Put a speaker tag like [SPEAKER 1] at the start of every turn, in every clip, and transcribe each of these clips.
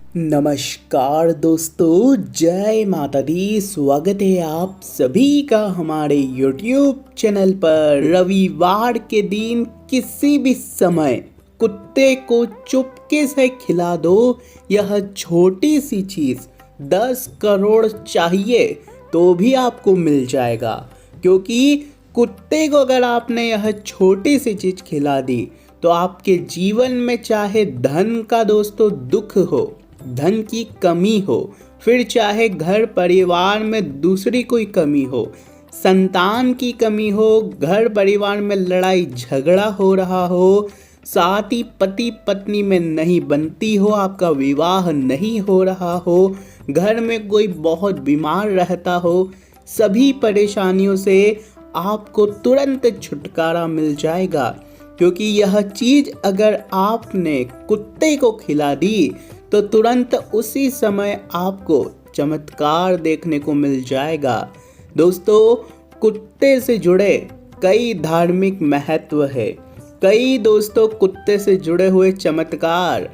[SPEAKER 1] नमस्कार दोस्तों, जय माता दी। स्वागत है आप सभी का हमारे YouTube चैनल पर। रविवार के दिन किसी भी समय कुत्ते को चुपके से खिला दो। यह छोटी सी चीज़ 10 करोड़ चाहिए तो भी आपको मिल जाएगा, क्योंकि कुत्ते को अगर आपने यह छोटी सी चीज़ खिला दी तो आपके जीवन में चाहे धन का दोस्तों दुख हो, धन की कमी हो, फिर चाहे घर परिवार में दूसरी कोई कमी हो, संतान की कमी हो, घर परिवार में लड़ाई झगड़ा हो रहा हो, साथ ही पति पत्नी में नहीं बनती हो, आपका विवाह नहीं हो रहा हो, घर में कोई बहुत बीमार रहता हो, सभी परेशानियों से आपको तुरंत छुटकारा मिल जाएगा। क्योंकि यह चीज़ अगर आपने कुत्ते को खिला दी तो तुरंत उसी समय आपको चमत्कार देखने को मिल जाएगा। दोस्तों, कुत्ते से जुड़े कई धार्मिक महत्व है, कई दोस्तों कुत्ते से जुड़े हुए चमत्कार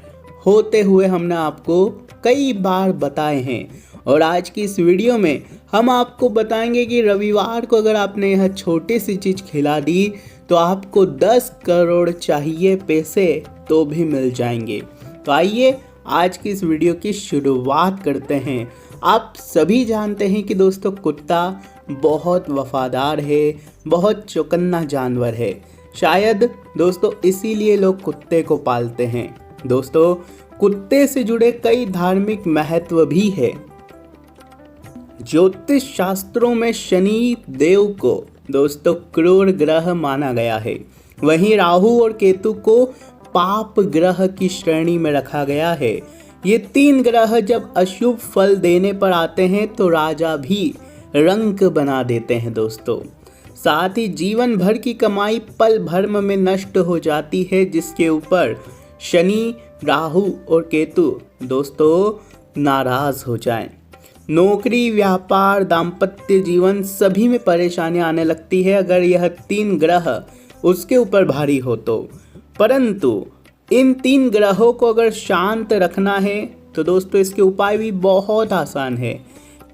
[SPEAKER 1] होते हुए हमने आपको कई बार बताए हैं। और आज की इस वीडियो में हम आपको बताएंगे कि रविवार को अगर आपने यह छोटी सी चीज़ खिला दी तो आपको 10 करोड़ चाहिए पैसे तो भी मिल जाएंगे। तो आइए आज की इस वीडियो की शुरुआत करते हैं। आप सभी जानते हैं कि दोस्तों कुत्ता बहुत वफादार है, बहुत चौकन्ना जानवर है। शायद दोस्तों इसीलिए लोग कुत्ते को पालते हैं। दोस्तों, कुत्ते से जुड़े कई धार्मिक महत्व भी है। ज्योतिष शास्त्रों में शनि देव को दोस्तों क्रूर ग्रह माना गया है। वहीं राहु और केतु को पाप ग्रह की श्रेणी में रखा गया है। ये 3 ग्रह जब अशुभ फल देने पर आते हैं तो राजा भी रंक बना देते हैं दोस्तों। साथ ही जीवन भर की कमाई पल भर में नष्ट हो जाती है, जिसके ऊपर शनि, राहु और केतु दोस्तों नाराज हो जाएं। नौकरी, व्यापार, दाम्पत्य जीवन सभी में परेशानियां आने लगती है अगर यह 3 ग्रह उसके ऊपर भारी हो तो। परंतु इन 3 ग्रहों को अगर शांत रखना है तो दोस्तों इसके उपाय भी बहुत आसान है।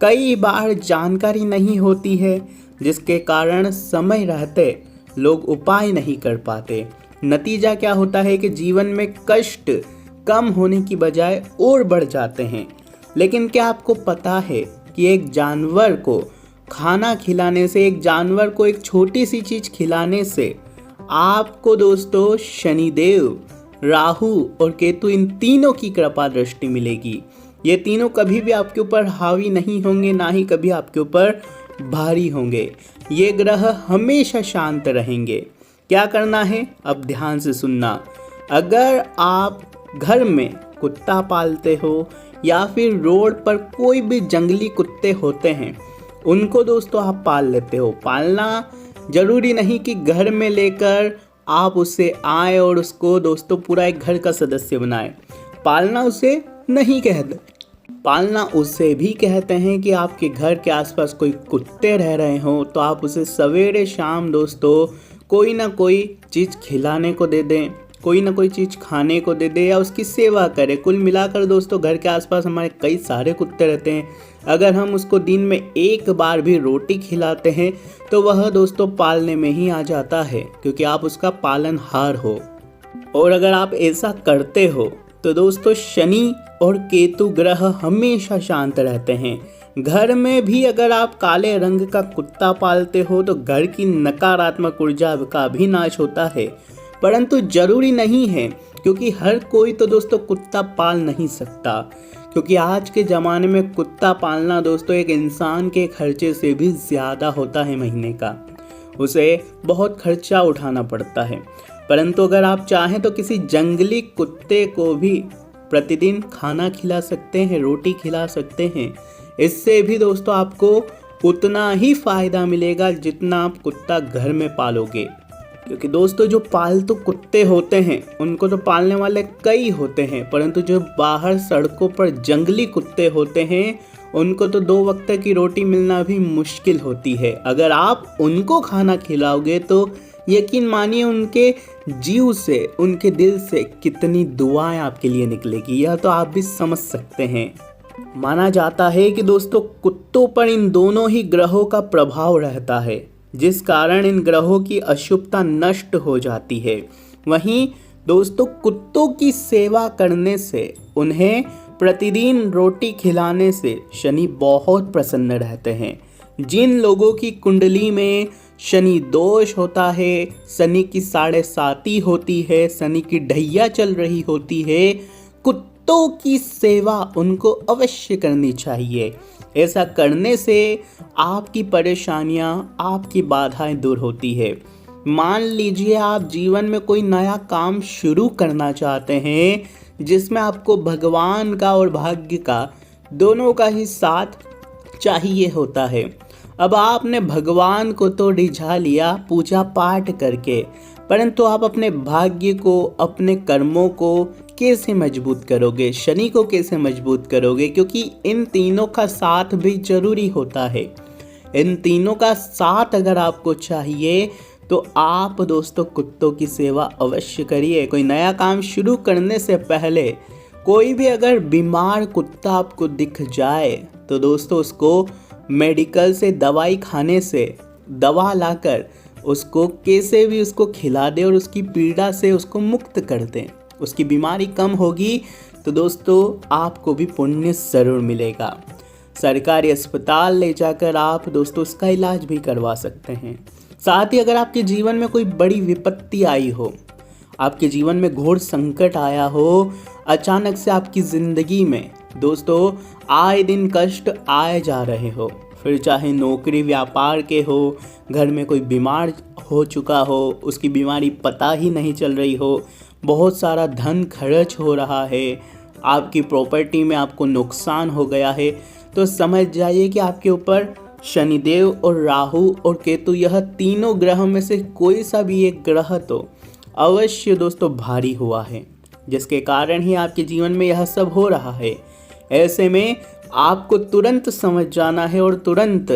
[SPEAKER 1] कई बार जानकारी नहीं होती है, जिसके कारण समय रहते लोग उपाय नहीं कर पाते। नतीजा क्या होता है कि जीवन में कष्ट कम होने की बजाय और बढ़ जाते हैं। लेकिन क्या आपको पता है कि एक जानवर को खाना खिलाने से, एक जानवर को एक छोटी सी चीज़ खिलाने से आपको दोस्तों शनिदेव, राहु और केतु इन तीनों की कृपा दृष्टि मिलेगी। ये तीनों कभी भी आपके ऊपर हावी नहीं होंगे, ना ही कभी आपके ऊपर भारी होंगे। ये ग्रह हमेशा शांत रहेंगे। क्या करना है अब ध्यान से सुनना। अगर आप घर में कुत्ता पालते हो या फिर रोड पर कोई भी जंगली कुत्ते होते हैं, उनको दोस्तों आप पाल लेते हो। पालना जरूरी नहीं कि घर में लेकर आप उससे आए और उसको दोस्तों पूरा एक घर का सदस्य बनाए। पालना उसे नहीं कहते, पालना उससे भी कहते हैं कि आपके घर के आसपास कोई कुत्ते रह रहे हो तो आप उसे सवेरे शाम दोस्तों कोई ना कोई चीज़ खिलाने को दे दें, कोई ना कोई चीज़ खाने को दे दे या उसकी सेवा करे। कुल मिलाकर दोस्तों घर के आसपास हमारे कई सारे कुत्ते रहते हैं। अगर हम उसको दिन में एक बार भी रोटी खिलाते हैं तो वह दोस्तों पालने में ही आ जाता है, क्योंकि आप उसका पालनहार हो। और अगर आप ऐसा करते हो तो दोस्तों शनि और केतु ग्रह हमेशा शांत रहते हैं। घर में भी अगर आप काले रंग का कुत्ता पालते हो तो घर की नकारात्मक ऊर्जा का भी नाश होता है। परंतु जरूरी नहीं है, क्योंकि हर कोई तो दोस्तों कुत्ता पाल नहीं सकता। क्योंकि आज के ज़माने में कुत्ता पालना दोस्तों एक इंसान के खर्चे से भी ज़्यादा होता है। महीने का उसे बहुत खर्चा उठाना पड़ता है। परंतु अगर आप चाहें तो किसी जंगली कुत्ते को भी प्रतिदिन खाना खिला सकते हैं, रोटी खिला सकते हैं। इससे भी दोस्तों आपको उतना ही फ़ायदा मिलेगा जितना आप कुत्ता घर में पालोगे। क्योंकि दोस्तों जो पालतू कुत्ते होते हैं उनको तो पालने वाले कई होते हैं, परंतु जो बाहर सड़कों पर जंगली कुत्ते होते हैं उनको तो 2 वक्त की रोटी मिलना भी मुश्किल होती है। अगर आप उनको खाना खिलाओगे तो यकीन मानिए उनके जीव से, उनके दिल से कितनी दुआएं आपके लिए निकलेगी, यह तो आप भी समझ सकते हैं। माना जाता है कि दोस्तों कुत्तों पर इन दोनों ही ग्रहों का प्रभाव रहता है, जिस कारण इन ग्रहों की अशुभता नष्ट हो जाती है। वहीं दोस्तों कुत्तों की सेवा करने से, उन्हें प्रतिदिन रोटी खिलाने से शनि बहुत प्रसन्न रहते हैं। जिन लोगों की कुंडली में शनि दोष होता है, शनि की 7.5 होती है, शनि की ढैया चल रही होती है, कुत्तों की सेवा उनको अवश्य करनी चाहिए। ऐसा करने से आपकी परेशानियां, आपकी बाधाएं दूर होती है। मान लीजिए आप जीवन में कोई नया काम शुरू करना चाहते हैं, जिसमें आपको भगवान का और भाग्य का दोनों का ही साथ चाहिए होता है। अब आपने भगवान को तो रिझा लिया पूजा पाठ करके, परंतु आप अपने भाग्य को, अपने कर्मों को कैसे मजबूत करोगे, शनि को कैसे मजबूत करोगे? क्योंकि इन तीनों का साथ भी जरूरी होता है। इन तीनों का साथ अगर आपको चाहिए तो आप दोस्तों कुत्तों की सेवा अवश्य करिए। कोई नया काम शुरू करने से पहले कोई भी अगर बीमार कुत्ता आपको दिख जाए तो दोस्तों उसको मेडिकल से दवाई खाने से दवा लाकर उसको कैसे भी उसको खिला दे और उसकी पीड़ा से उसको मुक्त कर दें, उसकी बीमारी कम होगी तो दोस्तों आपको भी पुण्य ज़रूर मिलेगा। सरकारी अस्पताल ले जाकर आप दोस्तों उसका इलाज भी करवा सकते हैं। साथ ही अगर आपके जीवन में कोई बड़ी विपत्ति आई हो, आपके जीवन में घोर संकट आया हो, अचानक से आपकी ज़िंदगी में दोस्तों आए दिन कष्ट आए जा रहे हो, फिर चाहे नौकरी व्यापार के हो, घर में कोई बीमार हो चुका हो, उसकी बीमारी पता ही नहीं चल रही हो, बहुत सारा धन खर्च हो रहा है, आपकी प्रॉपर्टी में आपको नुकसान हो गया है, तो समझ जाइए कि आपके ऊपर शनिदेव और राहु और केतु, यह तीनों ग्रह में से कोई सा भी एक ग्रह तो अवश्य दोस्तों भारी हुआ है, जिसके कारण ही आपके जीवन में यह सब हो रहा है। ऐसे में आपको तुरंत समझ जाना है और तुरंत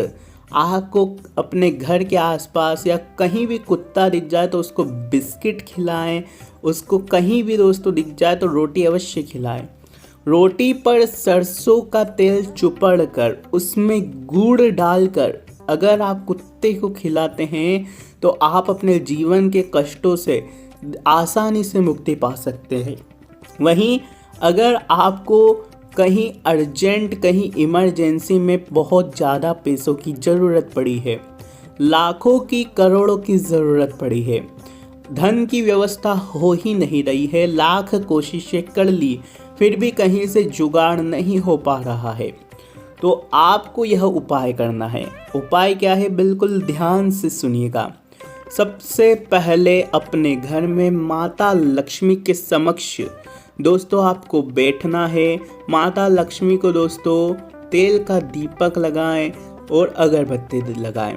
[SPEAKER 1] आपको अपने घर के आसपास या कहीं भी कुत्ता दिख जाए तो उसको बिस्किट खिलाएं, उसको कहीं भी दोस्तों दिख जाए तो रोटी अवश्य खिलाएं। रोटी पर सरसों का तेल चुपड़ कर उसमें गुड़ डालकर अगर आप कुत्ते को खिलाते हैं तो आप अपने जीवन के कष्टों से आसानी से मुक्ति पा सकते हैं। वहीं अगर आपको कहीं अर्जेंट, कहीं इमरजेंसी में बहुत ज़्यादा पैसों की ज़रूरत पड़ी है, लाखों की करोड़ों की ज़रूरत पड़ी है, धन की व्यवस्था हो ही नहीं रही है, लाख कोशिशें कर ली फिर भी कहीं से जुगाड़ नहीं हो पा रहा है, तो आपको यह उपाय करना है। उपाय क्या है, बिल्कुल ध्यान से सुनिएगा। सबसे पहले अपने घर में माता लक्ष्मी के समक्ष दोस्तों आपको बैठना है। माता लक्ष्मी को दोस्तों तेल का दीपक लगाएं और अगरबत्ती लगाएं।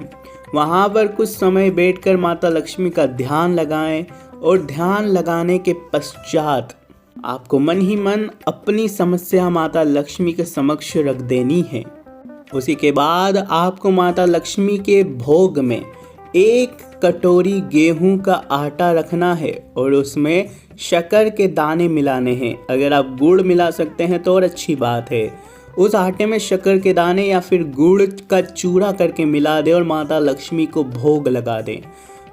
[SPEAKER 1] वहाँ पर कुछ समय बैठकर माता लक्ष्मी का ध्यान लगाएं और ध्यान लगाने के पश्चात आपको मन ही मन अपनी समस्या माता लक्ष्मी के समक्ष रख देनी है। उसी के बाद आपको माता लक्ष्मी के भोग में 1 कटोरी गेहूं का आटा रखना है और उसमें शक्कर के दाने मिलाने हैं। अगर आप गुड़ मिला सकते हैं तो और अच्छी बात है। उस आटे में शक्कर के दाने या फिर गुड़ का चूरा करके मिला दें और माता लक्ष्मी को भोग लगा दें।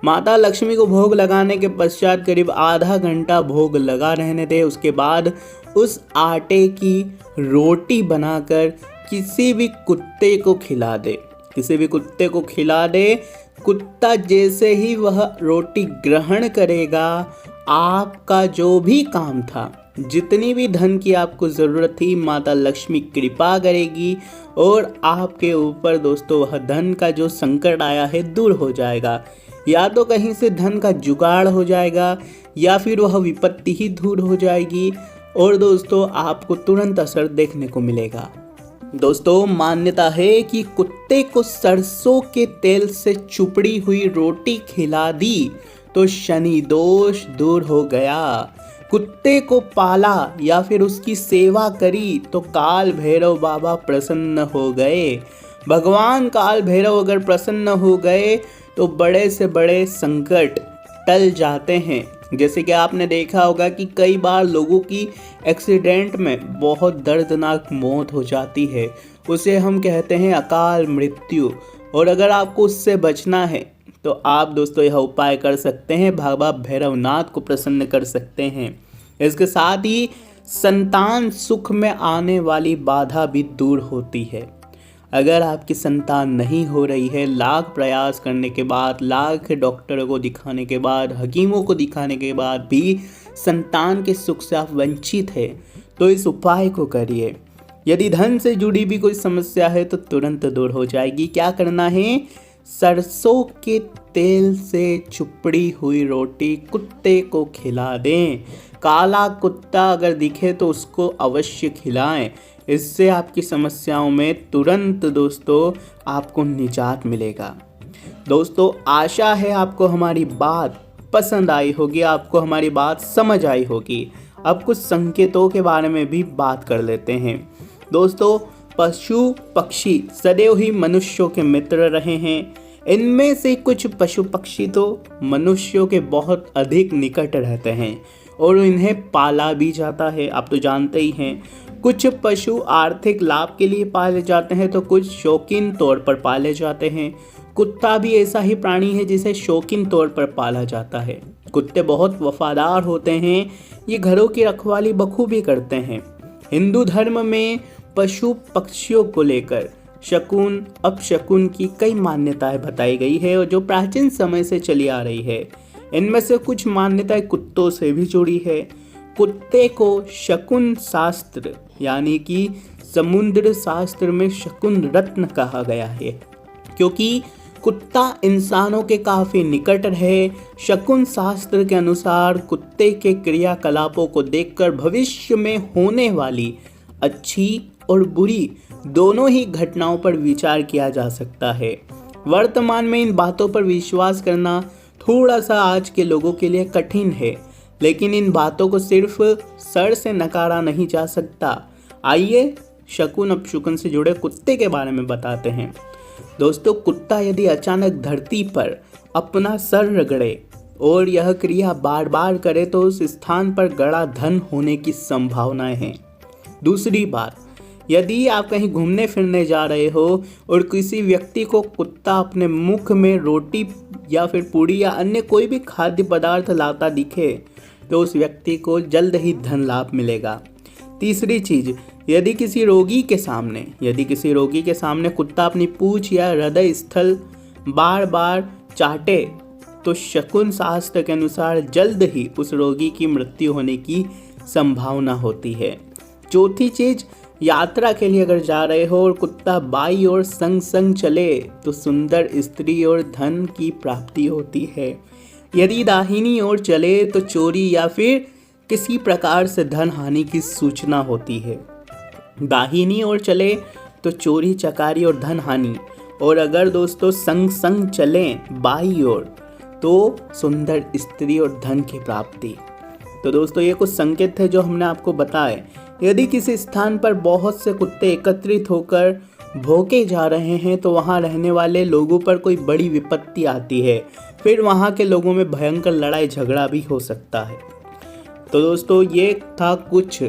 [SPEAKER 1] माता लक्ष्मी को भोग लगाने के पश्चात करीब आधा घंटा भोग लगा रहने दें। उसके बाद उस आटे की रोटी बनाकर किसी भी कुत्ते को खिला दे। किसी भी कुत्ते को खिला दे। कुत्ता जैसे ही वह रोटी ग्रहण करेगा, आपका जो भी काम था, जितनी भी धन की आपको ज़रूरत थी, माता लक्ष्मी कृपा करेगी और आपके ऊपर दोस्तों वह धन का जो संकट आया है दूर हो जाएगा। या तो कहीं से धन का जुगाड़ हो जाएगा या फिर वह विपत्ति ही दूर हो जाएगी और दोस्तों आपको तुरंत असर देखने को मिलेगा। दोस्तों मान्यता है कि कुत्ते को सरसों के तेल से चुपड़ी हुई रोटी खिला दी तो शनि दोष दूर हो गया। कुत्ते को पाला या फिर उसकी सेवा करी तो काल भैरव बाबा प्रसन्न हो गए। भगवान काल भैरव अगर प्रसन्न हो गए तो बड़े से बड़े संकट टल जाते हैं। जैसे कि आपने देखा होगा कि कई बार लोगों की एक्सीडेंट में बहुत दर्दनाक मौत हो जाती है, उसे हम कहते हैं अकाल मृत्यु। और अगर आपको उससे बचना है तो आप दोस्तों यह उपाय कर सकते हैं, बाबा भैरवनाथ को प्रसन्न कर सकते हैं। इसके साथ ही संतान सुख में आने वाली बाधा भी दूर होती है। अगर आपकी संतान नहीं हो रही है, लाख प्रयास करने के बाद, लाख डॉक्टरों को दिखाने के बाद, हकीमों को दिखाने के बाद भी संतान के सुख से आप वंचित है तो इस उपाय को करिए। यदि धन से जुड़ी भी कोई समस्या है तो तुरंत दूर हो जाएगी। क्या करना है? सरसों के तेल से चुपड़ी हुई रोटी कुत्ते को खिला दें। काला कुत्ता अगर दिखे तो उसको अवश्य खिलाएं। इससे आपकी समस्याओं में तुरंत दोस्तों आपको निजात मिलेगा। दोस्तों आशा है आपको हमारी बात पसंद आई होगी, आपको हमारी बात समझ आई होगी। अब कुछ संकेतों के बारे में भी बात कर लेते हैं। दोस्तों पशु पक्षी सदैव ही मनुष्यों के मित्र रहे हैं। इनमें से कुछ पशु पक्षी तो मनुष्यों के बहुत अधिक निकट रहते हैं और इन्हें पाला भी जाता है, आप तो जानते ही हैं। कुछ पशु आर्थिक लाभ के लिए पाले जाते हैं तो कुछ शौकीन तौर पर पाले जाते हैं। कुत्ता भी ऐसा ही प्राणी है जिसे शौकीन तौर पर पाला जाता है। कुत्ते बहुत वफादार होते हैं, ये घरों की रखवाली बखूबी करते हैं। हिंदू धर्म में पशु पक्षियों को लेकर शकुन अपशकुन की कई मान्यताएं बताई गई है और जो प्राचीन समय से चली आ रही है। इनमें से कुछ मान्यताएं कुत्तों से भी जुड़ी है। कुत्ते को शकुन शास्त्र यानी कि समुद्र शास्त्र में शकुन रत्न कहा गया है, क्योंकि कुत्ता इंसानों के काफी निकट है। शकुन शास्त्र के अनुसार कुत्ते के क्रियाकलापों को देखकर भविष्य में होने वाली अच्छी और बुरी दोनों ही घटनाओं पर विचार किया जा सकता है। वर्तमान में इन बातों पर विश्वास करना थोड़ा सा आज के लोगों के लिए कठिन है, लेकिन इन बातों को सिर्फ सर से नकारा नहीं जा सकता। आइए शकुन अपशकुन से जुड़े कुत्ते के बारे में बताते हैं। दोस्तों कुत्ता यदि अचानक धरती पर अपना सर रगड़े और यह क्रिया बार बार करे तो उस स्थान पर गड़ा धन होने की संभावनाएं हैं। दूसरी बात, यदि आप कहीं घूमने फिरने जा रहे हो और किसी व्यक्ति को कुत्ता अपने मुख में रोटी या फिर पूड़ी या अन्य कोई भी खाद्य पदार्थ लाता दिखे तो उस व्यक्ति को जल्द ही धन लाभ मिलेगा। तीसरी चीज, यदि किसी रोगी के सामने कुत्ता अपनी पूंछ या हृदय स्थल बार बार चाटे तो शकुन शास्त्र के अनुसार जल्द ही उस रोगी की मृत्यु होने की संभावना होती है। चौथी चीज, यात्रा के लिए अगर जा रहे हो और कुत्ता बाई और संग संग चले तो सुंदर स्त्री और धन की प्राप्ति होती है। यदि दाहिनी ओर चले तो चोरी या फिर किसी प्रकार से धन हानि की सूचना होती है। दाहिनी ओर चले तो चोरी चकारी और धन हानि, और अगर दोस्तों संग संग चलें बाई ओर तो सुंदर स्त्री और धन की प्राप्ति। तो दोस्तों ये कुछ संकेत है जो हमने आपको बताए। यदि किसी स्थान पर बहुत से कुत्ते एकत्रित होकर भौंके जा रहे हैं तो वहां रहने वाले लोगों पर कोई बड़ी विपत्ति आती है, फिर वहां के लोगों में भयंकर लड़ाई झगड़ा भी हो सकता है। तो दोस्तों ये था कुछ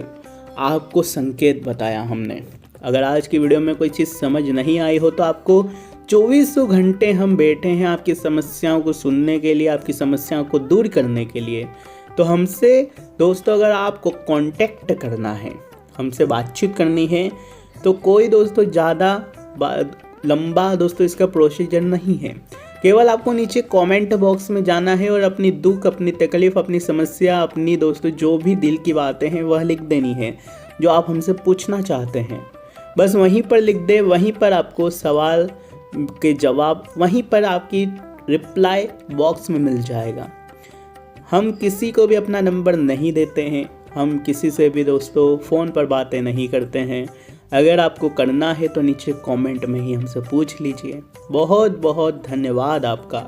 [SPEAKER 1] आपको संकेत बताया हमने। अगर आज की वीडियो में कोई चीज़ समझ नहीं आई हो तो आपको 24 घंटे हम बैठे हैं आपकी समस्याओं को सुनने के लिए, आपकी समस्याओं को दूर करने के लिए। तो हमसे दोस्तों अगर आपको कांटेक्ट करना है, हमसे बातचीत करनी है तो कोई दोस्तों ज़्यादा लंबा दोस्तों इसका प्रोसीजर नहीं है। केवल आपको नीचे कमेंट बॉक्स में जाना है और अपनी दुख, अपनी तकलीफ़, अपनी समस्या, अपनी दोस्तों जो भी दिल की बातें हैं वह लिख देनी है जो आप हमसे पूछना चाहते हैं। बस वहीं पर लिख दे, वहीं पर आपको सवाल के जवाब वहीं पर आपकी रिप्लाई बॉक्स में मिल जाएगा। हम किसी को भी अपना नंबर नहीं देते हैं, हम किसी से भी दोस्तों फ़ोन पर बातें नहीं करते हैं। अगर आपको करना है तो नीचे कमेंट में ही हमसे पूछ लीजिए। बहुत बहुत धन्यवाद आपका।